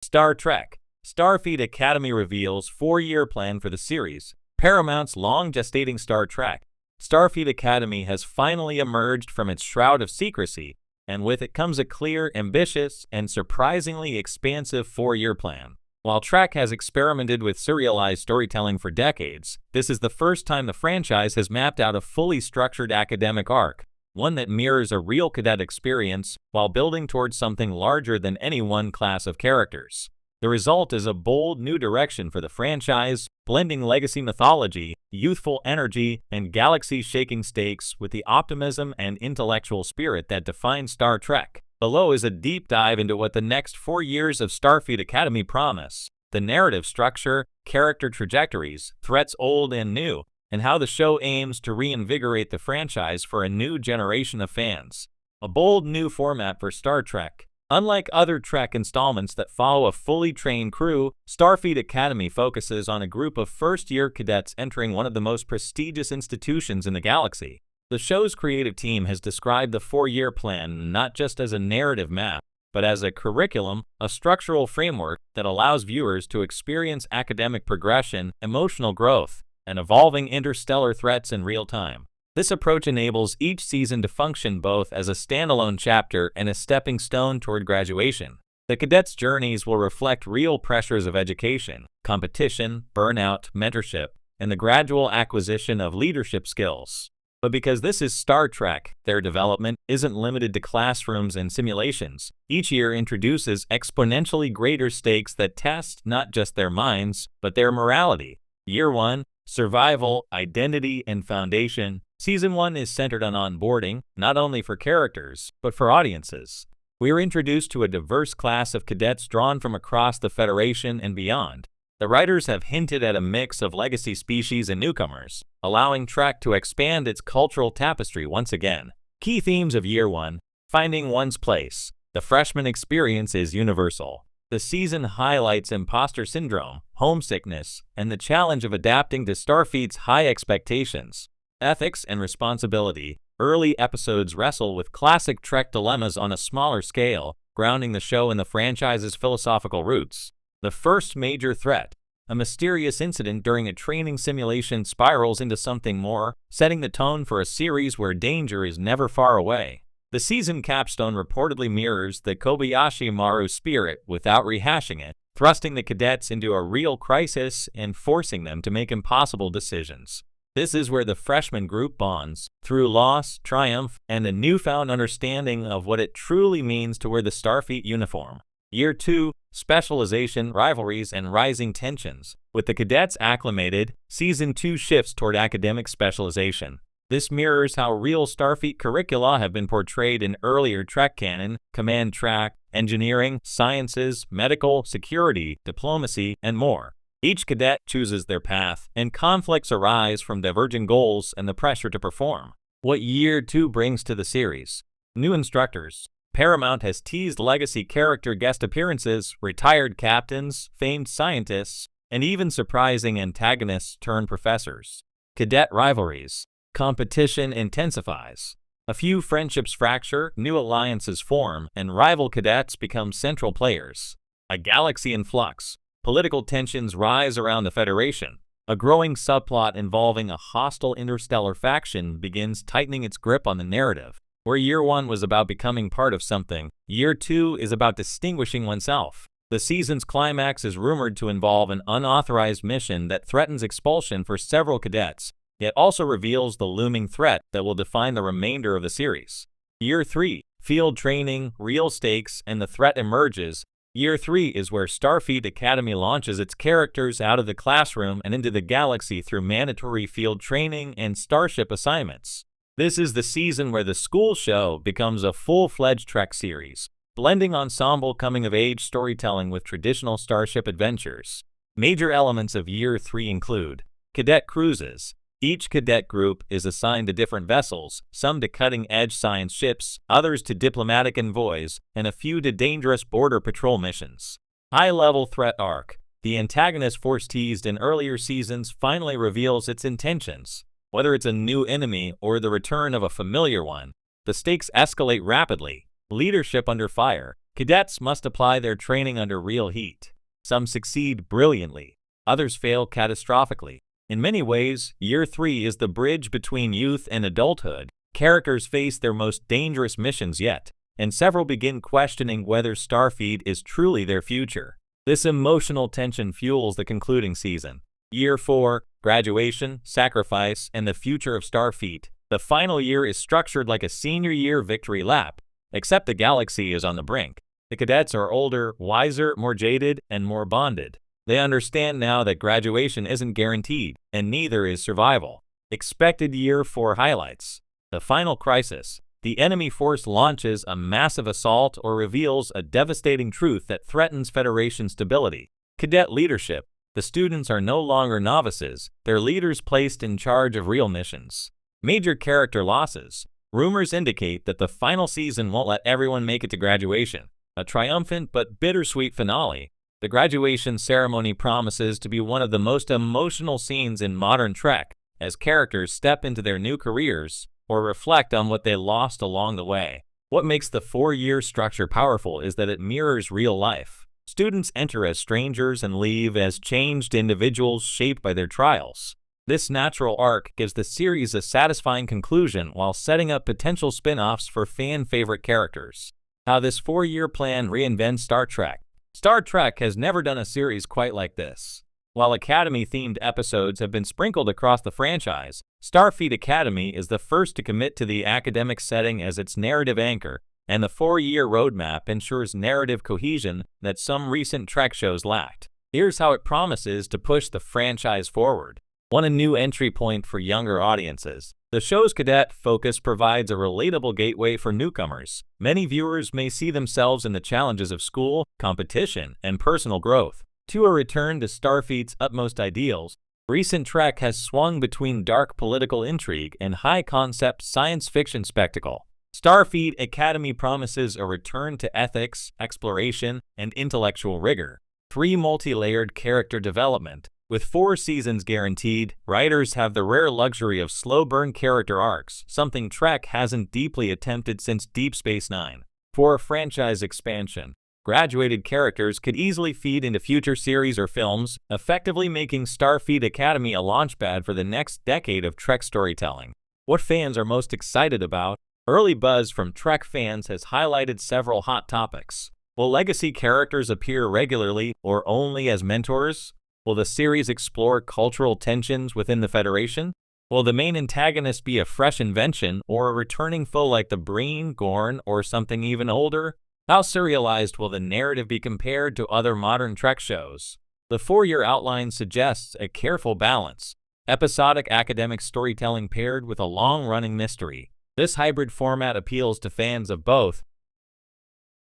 Star Trek. Starfleet Academy reveals four-year plan for the series. Paramount's long-gestating Star Trek. Starfleet Academy has finally emerged from its shroud of secrecy, and with it comes a clear, ambitious, and surprisingly expansive four-year plan. While Trek has experimented with serialized storytelling for decades, this is the first time the franchise has mapped out a fully structured academic arc, one that mirrors a real cadet experience while building towards something larger than any one class of characters. The result is a bold new direction for the franchise, blending legacy mythology, youthful energy, and galaxy-shaking stakes with the optimism and intellectual spirit that define Star Trek. Below is a deep dive into what the next 4 years of Starfleet Academy promise, the narrative structure, character trajectories, threats old and new, and how the show aims to reinvigorate the franchise for a new generation of fans. A bold new format for Star Trek. Unlike other Trek installments that follow a fully trained crew, Starfleet Academy focuses on a group of first-year cadets entering one of the most prestigious institutions in the galaxy. The show's creative team has described the four-year plan not just as a narrative map, but as a curriculum, a structural framework that allows viewers to experience academic progression, emotional growth, and evolving interstellar threats in real time. This approach enables each season to function both as a standalone chapter and a stepping stone toward graduation. The cadets' journeys will reflect real pressures of education, competition, burnout, mentorship, and the gradual acquisition of leadership skills. But because this is Star Trek, their development isn't limited to classrooms and simulations. Each year introduces exponentially greater stakes that test not just their minds, but their morality. Year 1, Survival, Identity, and Foundation. Season 1 is centered on onboarding, not only for characters, but for audiences. We are introduced to a diverse class of cadets drawn from across the Federation and beyond. The writers have hinted at a mix of legacy species and newcomers, allowing Trek to expand its cultural tapestry once again. Key themes of Year 1. Finding one's place. The freshman experience is universal. The season highlights imposter syndrome, homesickness, and the challenge of adapting to Starfleet's high expectations. Ethics and responsibility. Early episodes wrestle with classic Trek dilemmas on a smaller scale, grounding the show in the franchise's philosophical roots. The first major threat. A mysterious incident during a training simulation spirals into something more, setting the tone for a series where danger is never far away. The season capstone reportedly mirrors the Kobayashi Maru spirit without rehashing it, thrusting the cadets into a real crisis and forcing them to make impossible decisions. This is where the freshman group bonds, through loss, triumph, and a newfound understanding of what it truly means to wear the Starfleet uniform. Year 2, Specialization, Rivalries, and Rising Tensions. With the cadets acclimated, Season 2 shifts toward academic specialization. This mirrors how real Starfleet curricula have been portrayed in earlier Trek canon: command track, engineering, sciences, medical, security, diplomacy, and more. Each cadet chooses their path, and conflicts arise from diverging goals and the pressure to perform. What Year 2 brings to the series. New instructors. Paramount has teased legacy character guest appearances, retired captains, famed scientists, and even surprising antagonists turned professors. Cadet rivalries. Competition intensifies. A few friendships fracture, new alliances form, and rival cadets become central players. A galaxy in flux. Political tensions rise around the Federation. A growing subplot involving a hostile interstellar faction begins tightening its grip on the narrative. Where Year 1 was about becoming part of something, Year 2 is about distinguishing oneself. The season's climax is rumored to involve an unauthorized mission that threatens expulsion for several cadets, yet also reveals the looming threat that will define the remainder of the series. Year 3, Field Training, Real Stakes, and the Threat Emerges. Year 3 is where Starfleet Academy launches its characters out of the classroom and into the galaxy through mandatory field training and starship assignments. This is the season where the school show becomes a full-fledged Trek series, blending ensemble coming-of-age storytelling with traditional starship adventures. Major elements of Year 3 include cadet cruises. Each cadet group is assigned to different vessels, some to cutting-edge science ships, others to diplomatic envoys, and a few to dangerous border patrol missions. High-level threat arc. The antagonist force teased in earlier seasons finally reveals its intentions. Whether it's a new enemy or the return of a familiar one, the stakes escalate rapidly. Leadership under fire. Cadets must apply their training under real heat. Some succeed brilliantly, others fail catastrophically. In many ways, Year 3 is the bridge between youth and adulthood. Characters face their most dangerous missions yet, and several begin questioning whether Starfleet is truly their future. This emotional tension fuels the concluding season. Year 4, graduation, sacrifice, and the future of Starfleet. The final year is structured like a senior year victory lap, except the galaxy is on the brink. The cadets are older, wiser, more jaded, and more bonded. They understand now that graduation isn't guaranteed, and neither is survival. Expected Year 4 highlights. The final crisis. The enemy force launches a massive assault or reveals a devastating truth that threatens Federation stability. Cadet leadership. The students are no longer novices, they're leaders placed in charge of real missions. Major character losses. Rumors indicate that the final season won't let everyone make it to graduation. A triumphant but bittersweet finale. The graduation ceremony promises to be one of the most emotional scenes in modern Trek, as characters step into their new careers or reflect on what they lost along the way. What makes the 4-year structure powerful is that it mirrors real life. Students enter as strangers and leave as changed individuals shaped by their trials. This natural arc gives the series a satisfying conclusion while setting up potential spin-offs for fan-favorite characters. How this 4-year plan reinvents Star Trek. Star Trek has never done a series quite like this. While Academy-themed episodes have been sprinkled across the franchise, Starfleet Academy is the first to commit to the academic setting as its narrative anchor, and the 4-year roadmap ensures narrative cohesion that some recent Trek shows lacked. Here's how it promises to push the franchise forward. 1. A new entry point for younger audiences. The show's cadet focus provides a relatable gateway for newcomers. Many viewers may see themselves in the challenges of school, competition, and personal growth. 2. A return to Starfleet's utmost ideals. Recent Trek has swung between dark political intrigue and high-concept science fiction spectacle. Starfleet Academy promises a return to ethics, exploration, and intellectual rigor. 3. Multi-layered character development. With 4 seasons guaranteed, writers have the rare luxury of slow-burn character arcs, something Trek hasn't deeply attempted since Deep Space Nine. 4. Franchise expansion. Graduated characters could easily feed into future series or films, effectively making Starfleet Academy a launchpad for the next decade of Trek storytelling. What fans are most excited about? Early buzz from Trek fans has highlighted several hot topics. Will legacy characters appear regularly or only as mentors? Will the series explore cultural tensions within the Federation? Will the main antagonist be a fresh invention or a returning foe like the Breen, Gorn, or something even older? How serialized will the narrative be compared to other modern Trek shows? The 4-year outline suggests a careful balance. Episodic academic storytelling paired with a long-running mystery. This hybrid format appeals to fans of both,